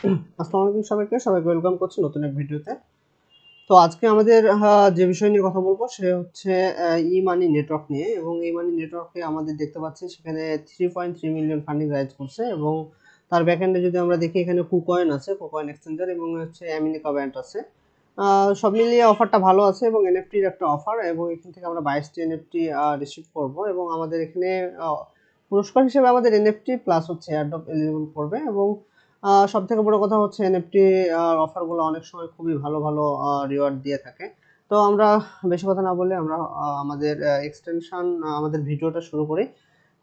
আসসালামু আলাইকুম সবাইকে ওয়েলকাম করছি নতুন এক ভিডিওতে। তো আজকে আমাদের যে বিষয় নিয়ে কথা বলবো সে হচ্ছে ই মানি নেটওয়ার্ক নিয়ে, এবং ই মানি নেটওয়ার্কে আমাদের দেখতে পাচ্ছি সেখানে 3.3 মিলিয়ন ফান্ডিং রাইজ করছে, এবং তার ব্যাকএন্ডে যদি আমরা দেখি এখানে কুকয়েন আছে, কুকয়েন এক্সচেঞ্জার, এবং হচ্ছে আমিনিকা ব্যান্ড আছে। সব মিলিয়ে অফারটা ভালো আছে, এবং এনএফটির একটা অফার, এবং এখান থেকে আমরা 22টি এনএফটি রিসিভ করব, এবং আমাদের এখানে পুরস্কার হিসেবে আমাদের এনএফটি প্লাস হচ্ছে এয়ারড্রপ এলিজিবল করবে। এবং সব থেকে বড় কথা হচ্ছে এনএফটি অফারগুলো অনেক সময় খুবই ভালো ভালো রিওয়ার্ড দিয়ে থাকে। তো আমরা বেশি কথা না বলে আমরা আমাদের এক্সটেনশন আমাদের ভিডিওটা শুরু করি।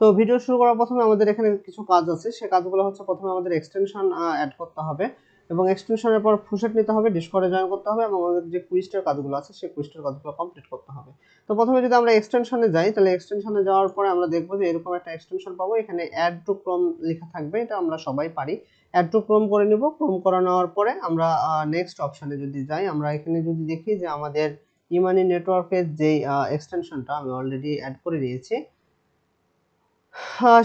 তো ভিডিও শুরু করার প্রথমে আমাদের এখানে কিছু কাজ আছে, সে কাজগুলো হচ্ছে প্রথমে আমাদের এক্সটেনশন অ্যাড করতে হবে, এবং এক্সটেনশনের পর ফুলসেট নিতে হবে, ডিসকর্ডে জয়েন করতে হবে, এবং আমাদের যে কুইজটার কাজগুলো আছে সেই কুইজটার কাজগুলো কমপ্লিট করতে হবে। তো প্রথমে যদি আমরা এক্সটেনশনে যাই, তাহলে এক্সটেনশনে যাওয়ার পরে আমরা দেখবো যে এরকম একটা এক্সটেনশন পাবো, এখানে অ্যাড টু ক্রোম লেখা থাকবে, এটা আমরা সবাই পারি। অ্যাড টু ক্রোম করে নিব। ক্রোম করে নেওয়ার পরে আমরা নেক্সট অপশানে যদি যাই, আমরা এখানে যদি দেখি যে আমাদের ইমানি নেটওয়ার্কের যেই এক্সটেনশনটা আমি অলরেডি অ্যাড করে দিয়েছি,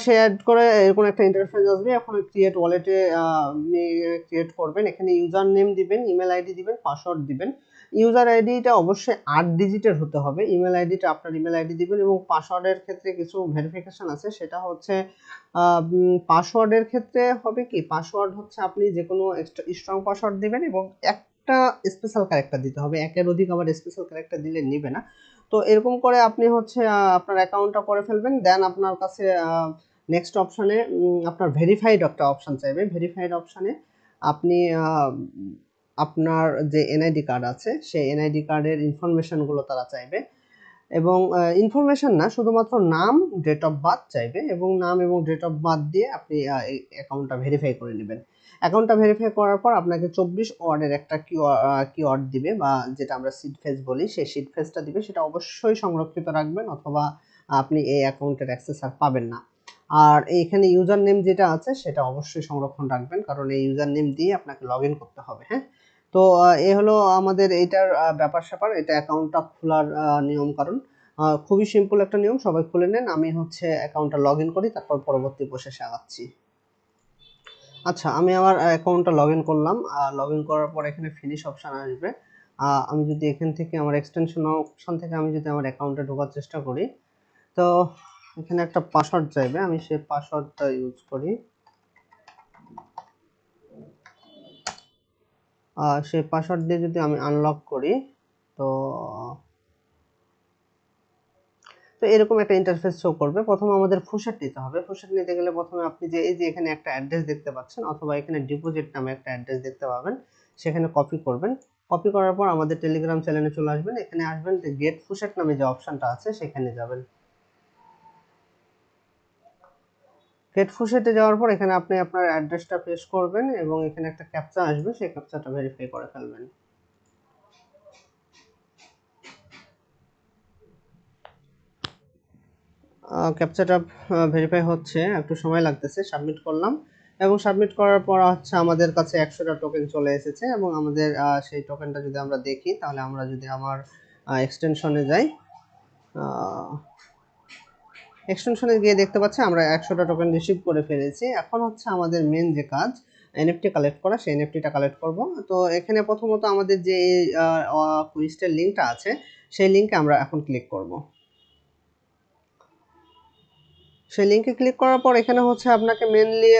সে অ্যাড করে এরকম একটা ইন্টারফেস আসবে। এখন ক্রিয়েট ওয়ালেটে আপনি ক্রিয়েট করবেন, এখানে ইউজার নেম দিবেন, ইমেল আইডি দিবেন, পাসওয়ার্ড দিবেন। ইউজার আইডিটা অবশ্যই 8 ডিজিটের হতে হবে, ইমেল আইডিটা আপনার ইমেল আইডি দিবেন, এবং পাসওয়ার্ডের ক্ষেত্রে কিছু ভেরিফিকেশন আছে, সেটা হচ্ছে পাসওয়ার্ডের ক্ষেত্রে হবে কি, পাসওয়ার্ড হচ্ছে আপনি যে কোনো স্ট্রং পাসওয়ার্ড দিবেন, এবং একটা স্পেশাল ক্যারেক্টার দিতে হবে, একের অধিক আবার স্পেশাল ক্যারেক্টার দিলে নিবে না। তো এরকম করে আপনি হচ্ছে আপনার অ্যাকাউন্টটা করে ফেলবেন। দেন আপনার কাছে নেক্সট অপশানে আপনার ভেরিফাইড একটা অপশান চাইবে। ভেরিফাইড অপশানে আপনি আপনার যে এনআইডি কার্ড আছে সেই এনআইডি কার্ডের ইনফরমেশনগুলো তারা চাইবে, এবং ইনফরমেশন না, শুধুমাত্র নাম, ডেট অফ বার্থ চাইবে, এবং নাম এবং ডেট অফ বার্থ দিয়ে আপনি এই অ্যাকাউন্টটা ভেরিফাই করে নেবেন। অ্যাকাউন্টটা ভেরিফাই করার পর আপনাকে 24 ওয়ার্ডের একটা কিওয়ার্ড দিবে, বা যেটা আমরা সিড ফেজ বলি, সেই সিড ফেজটা দিবে, সেটা অবশ্যই সংরক্ষিত রাখবেন, অথবা আপনি এই অ্যাকাউন্টের অ্যাক্সেস আর পাবেন না। আর এইখানে ইউজার নেম যেটা আছে সেটা অবশ্যই সংরক্ষণ রাখবেন, কারণ এই ইউজার নেম দিয়ে আপনাকে লগ ইন করতে হবে। হ্যাঁ, তো এ হলো আমাদের এইটার ব্যাপার স্যাপার, এটা অ্যাকাউন্টটা খোলার নিয়ম কারণ। খুবই সিম্পল একটা নিয়ম, সবাই খুলে নেন। আমি হচ্ছে অ্যাকাউন্টটা লগ ইন করি, তারপর পরবর্তী প্রসেসে আগাচ্ছি। আচ্ছা, আমি আমার অ্যাকাউন্টটা লগ ইন করলাম। লগ ইন করার পর এখানে ফিনিশ অপশান আসবে। আমি যদি এখান থেকে আমার এক্সটেনশন অপশান থেকে আমি যদি আমার অ্যাকাউন্টে ঢোকার চেষ্টা করি, তো এখানে একটা পাসওয়ার্ড চাইবে, আমি সেই পাসওয়ার্ডটা ইউজ করি। সেই পাসওয়ার্ড দিয়ে যদি আমি আনলক করি, তো তো এরকম একটা ইন্টারফেস শো করবে। প্রথমে আমাদের ফুলসেট নিতে হবে। ফুলসেট নিতে গেলে প্রথমে আপনি যে এই যে এখানে একটা অ্যাড্রেস দেখতে পাচ্ছেন, অথবা এখানে ডিপোজিট নামে একটা অ্যাড্রেস দেখতে পাবেন, সেখানে কপি করবেন। কপি করার পর আমাদের টেলিগ্রাম চ্যানেলে চলে আসবেন, এখানে আসবেন যে গেট ফুলসেট নামে যে অপশনটা আছে সেখানে যাবেন। গেট ফুলসেটে যাওয়ার পর এখানে আপনি আপনার অ্যাড্রেসটা পেস্ট করবেন, এবং এখানে একটা ক্যাপচা আসবে, সেই ক্যাপচাটা ভেরিফাই করে ফেলবেন। ক্যাপচাটা ভেরিফাই হচ্ছে, একটু সময় লাগতেছে। সাবমিট করলাম, এবং সাবমিট করার পর হচ্ছে আমাদের কাছে 100টা টোকেন চলে এসেছে, এবং আমাদের সেই টোকেনটা যদি আমরা দেখি, তাহলে আমরা যদি আমার এক্সটেনশনে যাই, এক্সটেনশনে গিয়ে দেখতে পাচ্ছি আমরা 100টা টোকেন রিসিভ করে ফেলেছি। এখন হচ্ছে আমাদের মেন যে কাজ, এনএফটি কালেক্ট করা, সেই এনএফটিটা কালেক্ট করব। তো এখানে প্রথমত আমাদের যে কুইজটার লিঙ্কটা আছে, সেই লিঙ্কে আমরা এখন ক্লিক করব। সেই লিঙ্কে ক্লিক করার পর এখানে হচ্ছে আপনাকে মেনলি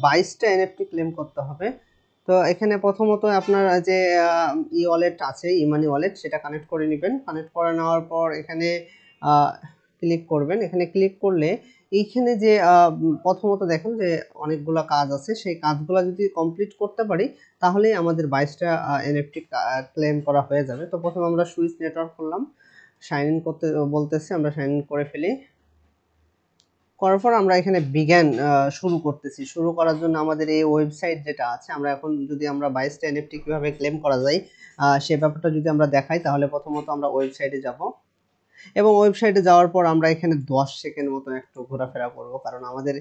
22টা এনএফটি ক্লেম করতে হবে। তো এখানে প্রথমত আপনার যে ই ওয়ালেট আছে, ইমানি ওয়ালেট, সেটা কানেক্ট করে নেবেন। কানেক্ট করে নেওয়ার পর এখানে ক্লিক করবেন। এখানে ক্লিক করলে এইখানে যে প্রথমত দেখেন যে অনেকগুলো কাজ আছে, সেই কাজগুলো যদি কমপ্লিট করতে পারি তাহলেই আমাদের 22টা এনএফটি ক্লেম করা হয়ে যাবে। তো প্রথমে আমরা সুইচ নেটওয়ার্ক করলাম, সাইন ইন করতে বলতেছে, আমরা সাইন ইন করে ফেলি। করার পর আমরা এখানে বিজ্ঞান শুরু করতেছি। শুরু করার জন্য আমাদের এই ওয়েবসাইট যেটা আছে, আমরা এখন যদি আমরা 22টা এনএফটি কিভাবে ক্লেম করা যায় সে ব্যাপারটা যদি আমরা দেখাই, তাহলে প্রথমত আমরা ওয়েবসাইটে যাব, এবং ওয়েবসাইটে যাওয়ার পর আমরা এখানে 10 সেকেন্ড মতো একটু ঘোরাফেরা করব, কারণ আমাদের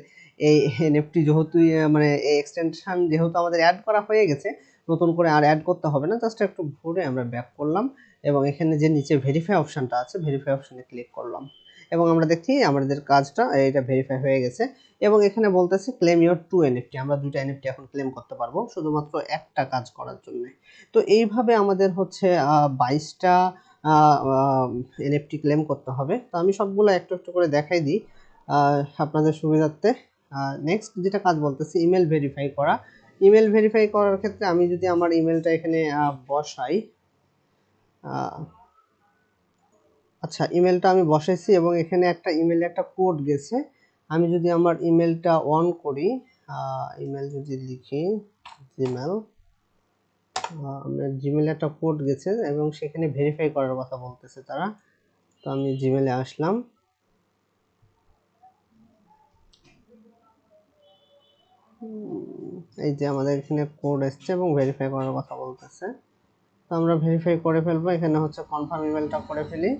এই এনএফটি যেহেতু মানে এই এক্সটেনশন যেহেতু আমাদের অ্যাড করা হয়ে গেছে, নতুন করে আর অ্যাড করতে হবে না। জাস্ট একটু ঘুরে আমরা ব্যাক করলাম, এবং এখানে যে নিচে ভেরিফাই অপশানটা আছে, ভেরিফাই অপশানে ক্লিক করলাম। এবং আমরা দেখি আমাদের কাজটা এটা ভেরিফাই হয়ে গেছে। এবং এখানে বলতেছে ক্লেম ইওর 2 এনএফটি, আমরা 2টা এনএফটি এখন ক্লেম করতে পারবো শুধুমাত্র একটা কাজ করার জন্য। তো এইভাবে আমাদের হচ্ছে 22টা এনএফটি ক্লেম করতে হবে। তো আমি সবগুলো একটু একটু করে দেখাই দিই আপনাদের সুবিধার্থে। নেক্সট যেটা কাজ বলতেছে ইমেল ভেরিফাই করা। ইমেল ভেরিফাই করার ক্ষেত্রে আমি যদি আমার ইমেলটা এখানে বসাই, আচ্ছা ইমেলটা আমি বসাইছি এবং এখানে একটা ইমেলে একটা কোড গেছে। আমি যদি আমার ইমেলটা অন করি, ইমেল যদি লিখি জিমেল, আমার জিমেলে একটা কোড গেছে এবং সেখানে ভেরিফাই করার কথা বলতেছে তারা। তো আমি জিমেলে আসলাম, এই যে আমাদের এখানে কোড এসছে এবং ভেরিফাই করার কথা বলতেছে। তো আমরা ভেরিফাই করে ফেলবো, এখানে হচ্ছে কনফার্ম ইমেলটা করে ফেলি।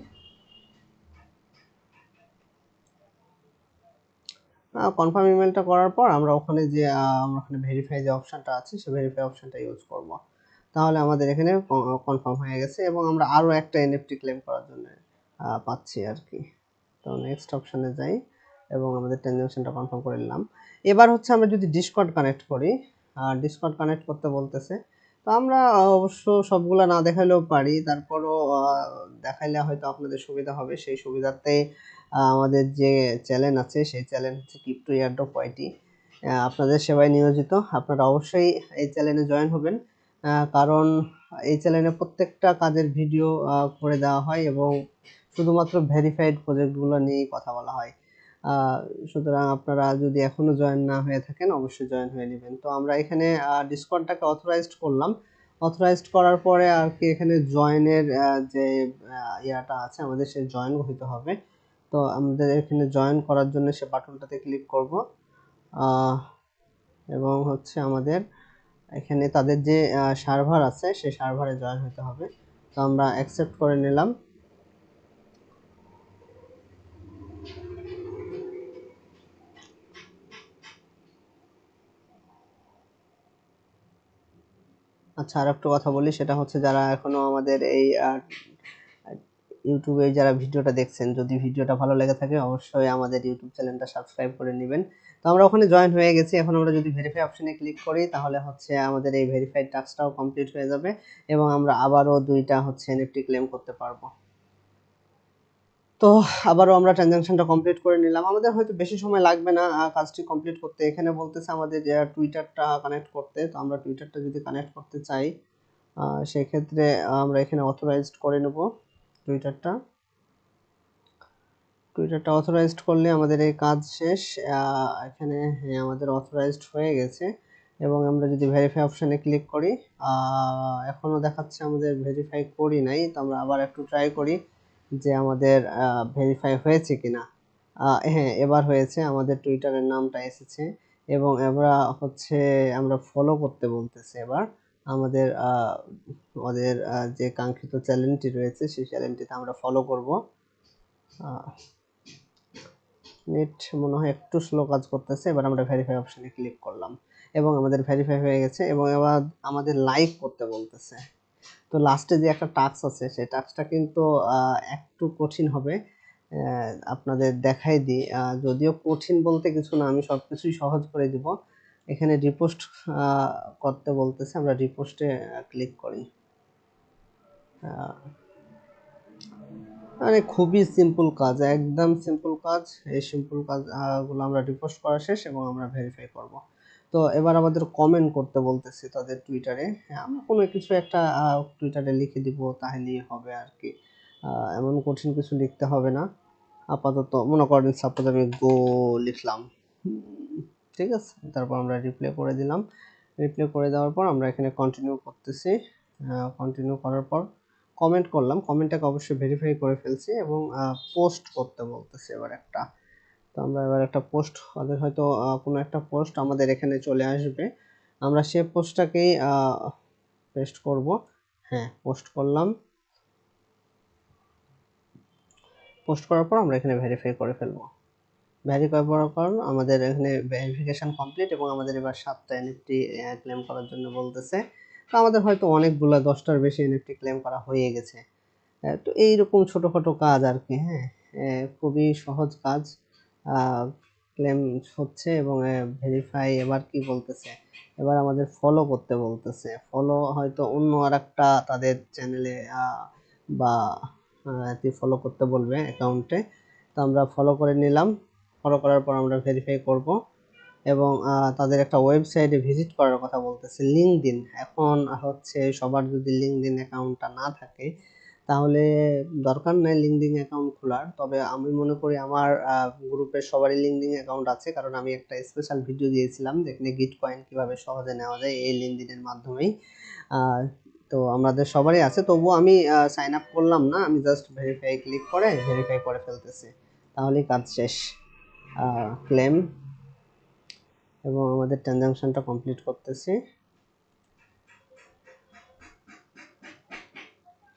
কনফার্ম ইমেলটা করার পর আমরা ওখানে যে আমরা ওখানে ভেরিফাই যে অপশনটা আছে সেই ভেরিফাই অপশনটা ইউজ করব। তাহলে আমাদের এখানে কনফার্ম হয়ে গেছে এবং আমরা আরও একটা এনএফটি ক্লেম করার জন্য পাচ্ছি আর কি। তো নেক্সট অপশনে যাই এবং আমাদের ট্রানজাকশনটা কনফার্ম করে নিলাম। এবার হচ্ছে আমরা যদি ডিসকর্ড কানেক্ট করি, ডিসকর্ড কানেক্ট করতে বলতেছে। তো আমরা অবশ্য সবগুলা না দেখাইলেও পারি, তারপরও দেখাইলে হয়তো আপনাদের সুবিধা হবে। সেই সুবিধাতে আমাদের যে চ্যানেল আছে সেই চ্যানেল হচ্ছে ক্রিপ্টো এয়ারড্রপ ওয়াইটি, আপনাদের সেবায় নিয়োজিত। আপনারা অবশ্যই এই চ্যানেলে জয়েন হবেন, কারণ এই চ্যানেলে প্রত্যেকটা কাজের ভিডিও করে দেওয়া হয় এবং শুধুমাত্র ভেরিফাইড প্রজেক্টগুলো নিয়েই কথা বলা হয়। সুতরাং আপনারা যদি এখনো জয়েন না হয়ে থাকেন অবশ্যই জয়েন হয়ে নেবেন। তো আমরা এখানে ডিসকর্ডটাকে অথরাইজড করলাম। অথরাইজড করার পরে আর কি এখানে জয়েনের যে ইয়াটা আছে আমাদের সে জয়েন হইতে হবে। তো আমাদের এখানে জয়েন করার জন্য সে বাটনটাতে ক্লিক করব এবং হচ্ছে আমাদের এখানে তাদের যে সার্ভার আছে সেই সার্ভারে জয়েন হতে হবে। তো আমরা অ্যাকসেপ্ট করে নিলাম। আচ্ছা আর একটু কথা বলি, সেটা হচ্ছে যারা এখনো আমাদের এই ইউটিউবে যারা ভিডিওটা দেখছেন, যদি ভিডিওটা ভালো লেগে থাকে অবশ্যই আমাদের ইউটিউব চ্যানেলটা সাবস্ক্রাইব করে নেবেন। তো আমরা ওখানে জয়েন হয়ে গেছি। এখন আমরা যদি ভেরিফাই অপশনে ক্লিক করি তাহলে হচ্ছে আমাদের এই ভেরিফাইড টাস্কটাও কমপ্লিট হয়ে যাবে এবং আমরা আবারও 2টা হচ্ছে এনএফটি ক্লেম করতে পারবো। তো আবারও আমরা ট্রানজাকশনটা কমপ্লিট করে নিলাম। আমাদের হয়তো বেশি সময় লাগবে না কাজটি কমপ্লিট করতে। এখানে বলতেছে আমাদের টুইটারটা কানেক্ট করতে। তো আমরা টুইটারটা যদি কানেক্ট করতে চাই সেক্ষেত্রে আমরা এখানে অথরাইজড করে নেব টুইটারটা। টুইটারটা অথরাইজড করলে আমাদের এই কাজ শেষ। এখানে হ্যাঁ আমাদের অথরাইজড হয়ে গেছে এবং আমরা যদি ভেরিফাই অপশানে ক্লিক করি এখনও দেখাচ্ছে আমাদের ভেরিফাই করি নাই। তো আমরা আবার একটু ট্রাই করি যে আমাদের ভেরিফাই হয়েছে কিনা। হ্যাঁ এবার হয়েছে, আমাদের টুইটারের নামটা এসেছে এবং এবার হচ্ছে আমরা ফলো করতে বলতেছে। এবার আমাদের ওদের যে কাঙ্ক্ষিত চ্যানেলটি রয়েছে সেই চ্যানেলটিতে আমরা ফলো করব। নেট মনে হয় একটু স্লো কাজ করতেছে। এবার আমরা ভেরিফাই অপশনে ক্লিক করলাম এবং আমাদের ভেরিফাই হয়ে গেছে এবং এবার আমাদের লাইক করতে বলতেছে। তো লাস্টে যে একটা টাস্ক আছে সেই টাস্কটা কিন্তু একটু কঠিন হবে, আপনাদের দেখাই দিই। যদিও কঠিন বলতে কিছু না, আমি সব কিছুই সহজ করে দিব। এখানে রিপোস্ট করতে বলতেছে, আমরা রিপোস্টে ক্লিক করি। মানে খুবই সিম্পল কাজ, একদম সিম্পল কাজ। এই সিম্পল কাজগুলো আমরা রিপোস্ট করা শেষ এবং আমরা ভেরিফাই করব। তো এবার আমাদের কমেন্ট করতে বলতেছি তাদের টুইটারে। আমরা কোনো কিছু একটা টুইটারে লিখে দিব তাহলেই হবে আর কি, এমন কঠিন কিছু লিখতে হবে না। আপাতত মনে করেন সাপোজ আমি গো লিখলাম, ঠিক আছে। তারপর আমরা রিপ্লাই করে দিলাম। রিপ্লাই করে দেওয়ার পর আমরা এখানে কন্টিনিউ করতেছি। কন্টিনিউ করার পর কমেন্ট করলাম, কমেন্টটাকে অবশ্যই ভেরিফাই করে ফেলছি এবং পোস্ট করতে বলতেছি এবার একটা। তো আমরা এবার একটা পোস্ট, আমাদের হয়তো কোনো একটা পোস্ট আমাদের এখানে চলে আসবে, আমরা সেই পোস্টটাকেই পেস্ট করব। হ্যাঁ পোস্ট করলাম। পোস্ট করার পর আমরা এখানে ভেরিফাই করে ফেলবো। ভেরিফাই করার পর আমাদের এখানে ভেরিফিকেশন কমপ্লিট এবং আমাদের এবার 7টা এনএফটি ক্লেম করার জন্য বলতেছে। তো আমাদের হয়তো অনেকগুলো 10টার বেশি এনএফটি ক্লেম করা হয়ে গেছে। তো এইরকম ছোটোখাটো কাজ আর কি। হ্যাঁ খুবই সহজ কাজ। ক্লেম হচ্ছে এবং ভেরিফাই। এবার কি বলতেছে, এবার আমাদের ফলো করতে বলতেছে। ফলো হয়তো অন্য আরেকটা তাদের চ্যানেলে বা ফলো করতে বলবে অ্যাকাউন্টে। তো আমরা ফলো করে নিলাম। ফলো করার পর আমরা ভেরিফাই করব এবং তাদের একটা ওয়েবসাইটে ভিজিট করার কথা বলতেছে, লিঙ্কডইন। এখন হচ্ছে সবার যদি লিঙ্কডইন অ্যাকাউন্টটা না থাকে তাহলে দরকার নেই লিঙ্কডইন অ্যাকাউন্ট খোলার। তবে আমি মনে করি আমার গ্রুপের সবারই লিঙ্কডইন অ্যাকাউন্ট আছে, কারণ আমি একটা স্পেশাল ভিডিও দিয়েছিলাম যেখানে গিট কয়েন কিভাবে সহজে নেওয়া যায় এই লিঙ্কডইনের মাধ্যমেই। তো আমাদের সবারই আছে, তবুও আমি সাইন আপ করলাম না, আমি জাস্ট ভেরিফাই ক্লিক করে ভেরিফাই করে ফেলতেছি, তাহলেই কাজ শেষ। ক্লেম এবং আমাদের ট্রানজাকশনটা কমপ্লিট করতেছি।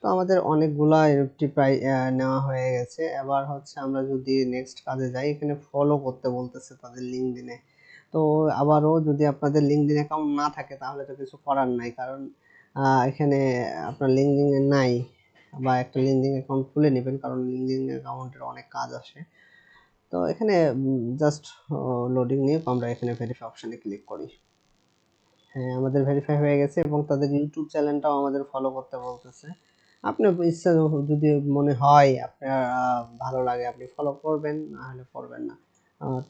তো আমাদের অনেকগুলা এনএফটি প্রায় নেওয়া হয়ে গেছে। এবার হচ্ছে আমরা যদি নেক্সট কাজে যাই, এখানে ফলো করতে বলতেছে তাদের লিঙ্কডইনে। তো আবারও যদি আপনাদের লিঙ্কডইন অ্যাকাউন্ট না থাকে তাহলে তো কিছু করার নাই, কারণ এখানে আপনার লিঙ্কডইনে নাই, বা একটা লিঙ্কডইন অ্যাকাউন্ট খুলে নেবেন, কারণ লিঙ্কডইন অ্যাকাউন্টের অনেক কাজ আসে। তো এখানে জাস্ট লোডিং নিয়ে আমরা এখানে ভেরিফাই অপশানে ক্লিক করি। হ্যাঁ, আমাদের ভেরিফাই হয়ে গেছে এবং তাদের ইউটিউব চ্যানেলটাও আমাদের ফলো করতে বলতেছে। আপনার ইচ্ছা যদি মনে হয় আপনার ভালো লাগে আপনি ফলো করবেন, না হলে করবেন না।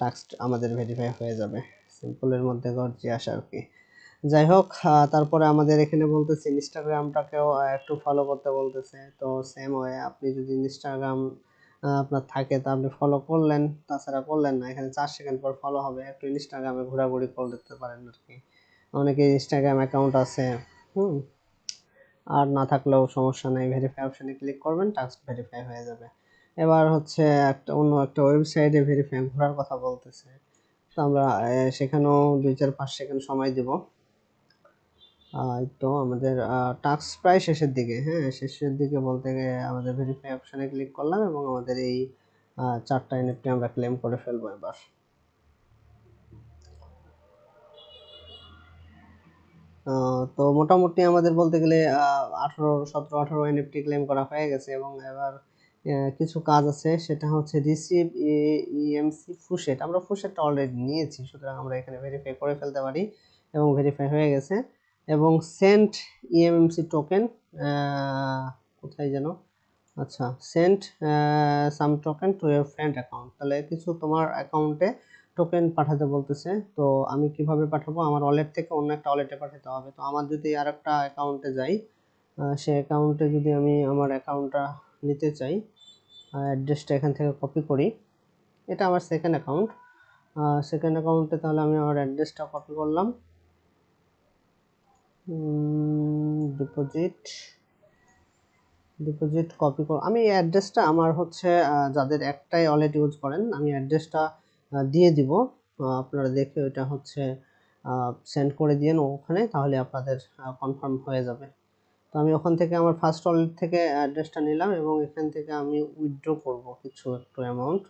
টাস্ক আমাদের ভেরিফাই হয়ে যাবে। সিম্পলের মধ্যে গর্জিয়াস আর কি। যাই হোক, তারপরে আমাদের এখানে বলতেছে ইনস্টাগ্রামটাকেও একটু ফলো করতে বলতেছে। তো সেম ওয়ে, আপনি যদি ইনস্টাগ্রাম আপনার থাকে তা আপনি ফলো করলেন, তাছাড়া করলেন না। এখানে 4 সেকেন্ড পর ফলো হবে, একটু ইনস্টাগ্রামে ঘোরাঘুরি করে দেখতে পারেন আর কি। অনেকের ইনস্টাগ্রাম অ্যাকাউন্ট আছে, আর না থাকলেও সমস্যা নেই, ভেরিফাই অপশানে ক্লিক করবেন, টাস্ক ভেরিফাই হয়ে যাবে। এবার হচ্ছে অন্য একটা ওয়েবসাইটে ভেরিফাই ঘোরার কথা বলতেছে। তো আমরা সেখানেও 2-4-5 সেকেন্ড সময় দেব। তো আমাদের টাস্ক প্রায় শেষের দিকে। হ্যাঁ, শেষের দিকে বলতে আমাদের ভেরিফাই অপশানে ক্লিক করলাম এবং আমাদের এই 4টা এনএফটি আমরা ক্লেম করে ফেলবো এবার। তো মোটামুটি আমাদের বলতে গেলে 17-18 এনএফটি ক্লেম করা হয়ে গেছে এবং এবার কিছু কাজ আছে, সেটা হচ্ছে রিসিভ ইএমসি ফুশেট। আমরা ফুশেটটা অলরেডি নিয়েছি, সুতরাং আমরা এখানে ভেরিফাই করে ফেলতে পারি এবং ভেরিফাই হয়ে গেছে। এবং সেন্ট ইএমসি টোকেন, কোথায় যেন, আচ্ছা, sent some token to your friend account. তাহলে কিছু তোমার অ্যাকাউন্টে টোকেন পাঠাতে বলতেছে। তো আমি কিভাবে পাঠাবো, আমার ওয়ালেট থেকে অন্য একটা ওয়ালেটে পাঠাতে হবে। তো আমার যদি আর একটা অ্যাকাউন্টে যাই, সে অ্যাকাউন্টে যদি আমি আমার অ্যাকাউন্টটা নিতে চাই, অ্যাড্রেসটা এখান থেকে কপি করি। এটা আমার সেকেন্ড অ্যাকাউন্ট। সেকেন্ড অ্যাকাউন্টে তাহলে আমি আমার অ্যাড্রেসটা কপি করলাম, ডিপোজিট কপি কর। আমি অ্যাড্রেসটা আমার হচ্ছে যাদের একটাই ওয়ালেট ইউজ করেন, আমি অ্যাড্রেসটা দিয়ে দিব। আপনারা দেখে ওইটা হচ্ছে সেন্ড করে দিয়েন ওখানে, তাহলে আপনাদের কনফার্ম হয়ে যাবে। তো আমি ওখান থেকে আমার ফার্স্ট ওয়ালেট থেকে অ্যাড্রেসটা নিলাম এবং এখান থেকে আমি উইথড্র করব কিছু একটু অ্যামাউন্ট।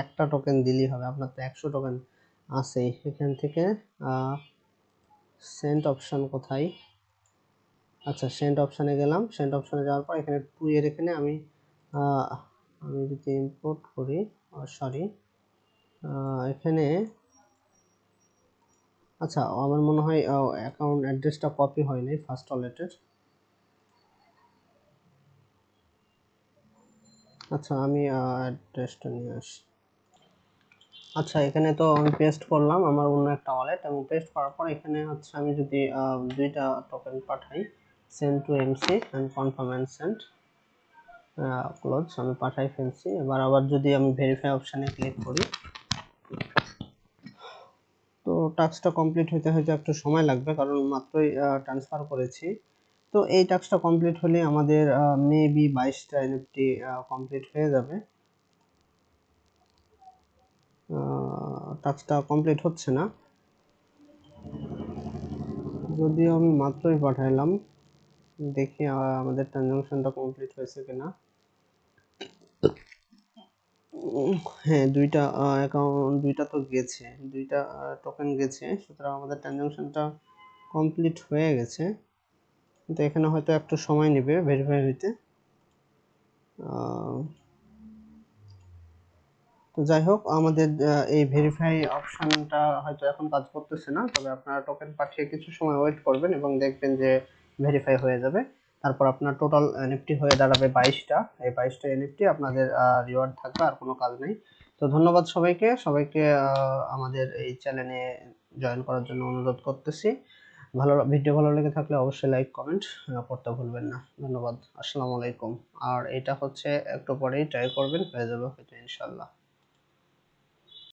একটা টোকেন দিলেই হবে, আপনার তো 100 টোকেন আছেই। এখান থেকে সেন্ড অপশান কোথায়, আচ্ছা, সেন্ড অপশানে গেলাম। সেন্ড অপশানে যাওয়ার পর এখানে 2 এর এখানে আমি যদি ইম্পোর্ট করি, সরি, এখানে, আচ্ছা, আমার মনে হয় অ্যাকাউন্ট অ্যাড্রেসটা কপি হয়নি ফার্স্ট ওয়ালেটের। আচ্ছা, আমি অ্যাড্রেসটা নিয়ে আসি। আচ্ছা, এখানে তো আমি পেস্ট করলাম আমার অন্য একটা ওয়ালেট, এবং পেস্ট করার পর এখানে হচ্ছে আমি যদি 2টা টোকেন পাঠাই, send to MC and confirm and send, close, আমি পাঠাই ফেলছি। এবার আবার যদি আমি ভেরিফাই অপশানে ক্লিক করি, তো টাস্কটা কমপ্লিট হতে হয়তো একটু সময় লাগবে, কারণ মাত্রই ট্রান্সফার করেছি। তো এই টাস্কটা কমপ্লিট হলে আমাদের মেবি 22টা এনএফটি কমপ্লিট হয়ে যাবে। টাস্কটা কমপ্লিট হচ্ছে না, যদিও আমি মাত্রই পাঠাইলাম। দেখি আমাদের ট্রানজাকশনটা কমপ্লিট হয়েছে কিনা। হ্যাঁ, 2টা অ্যাকাউন্ট, 2টা তো গেছে, 2টা টোকেন গেছে, সুতরাং আমাদের ট্রানজাকশনটা কমপ্লিট হয়ে গেছে। কিন্তু এখানে হয়তো একটু সময় নেবে ভেরিফাই হইতে। তো যাই হোক, আমাদের এই ভেরিফাই অপশনটা হয়তো এখন কাজ করতেছে না, তবে আপনারা টোকেন পাঠিয়ে কিছু সময় ওয়েট করবেন এবং দেখবেন যে ভেরিফাই হয়ে যাবে। তারপর আপনার টোটাল এনএফটি হয়ে দাঁড়াবে 22টা। এই 22টা এনএফটি আপনাদের রিওয়ার্ড থাকবে, আর কোনো কাজ নেই। তো ধন্যবাদ সবাইকে সবাইকে আমাদের এই চ্যানেলে জয়েন করার জন্য অনুরোধ করতেছি। ভিডিও ভালো লেগে থাকলে অবশ্যই লাইক কমেন্ট করতে ভুলবেন না। ধন্যবাদ। আসসালামু আলাইকুম। আর এটা হচ্ছে একটু পরেই ট্রাই করবেন, হয়ে যাবে হয়তো ইনশাল্লাহ।